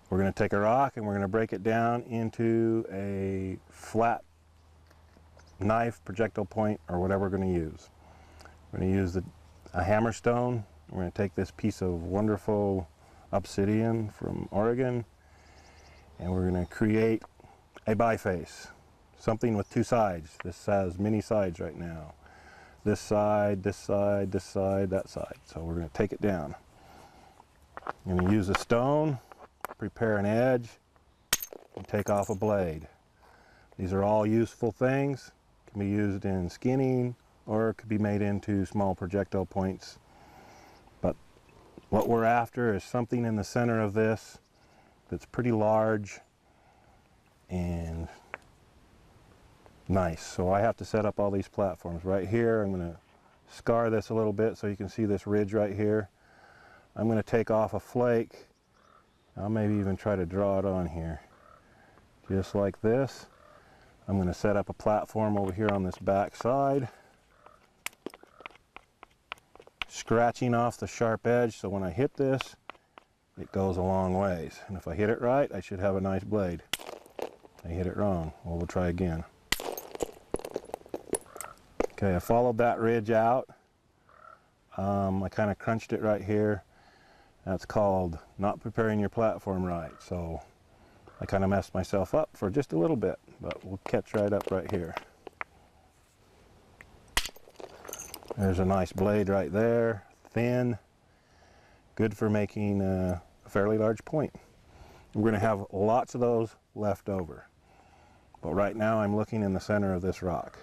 We're going to take a rock and we're going to break it down into a flat knife, projectile point, or whatever we're going to use. We're going to use a hammer stone. We're going to take this piece of wonderful obsidian from Oregon, and we're going to create a biface, something with two sides. This has many sides right now. This side, this side, this side, that side. So we're going to take it down. I'm going to use a stone, prepare an edge, and take off a blade. These are all useful things. Can be used in skinning, or it could be made into small projectile points. But what we're after is something in the center of this that's pretty large and nice. So I have to set up all these platforms. Right here, I'm going to scar this a little bit so you can see this ridge right here. I'm going to take off a flake. I'll maybe even try to draw it on here. Just like this. I'm going to set up a platform over here on this back side, scratching off the sharp edge so when I hit this, it goes a long ways. And if I hit it right, I should have a nice blade. I hit it wrong. Well, we'll try again. Okay, I followed that ridge out. I kind of crunched it right here. That's called not preparing your platform right. So I kind of messed myself up for just a little bit, but we'll catch right up right here. There's a nice blade right there, thin, good for making a fairly large point. We're going to have lots of those left over. But right now I'm looking in the center of this rock.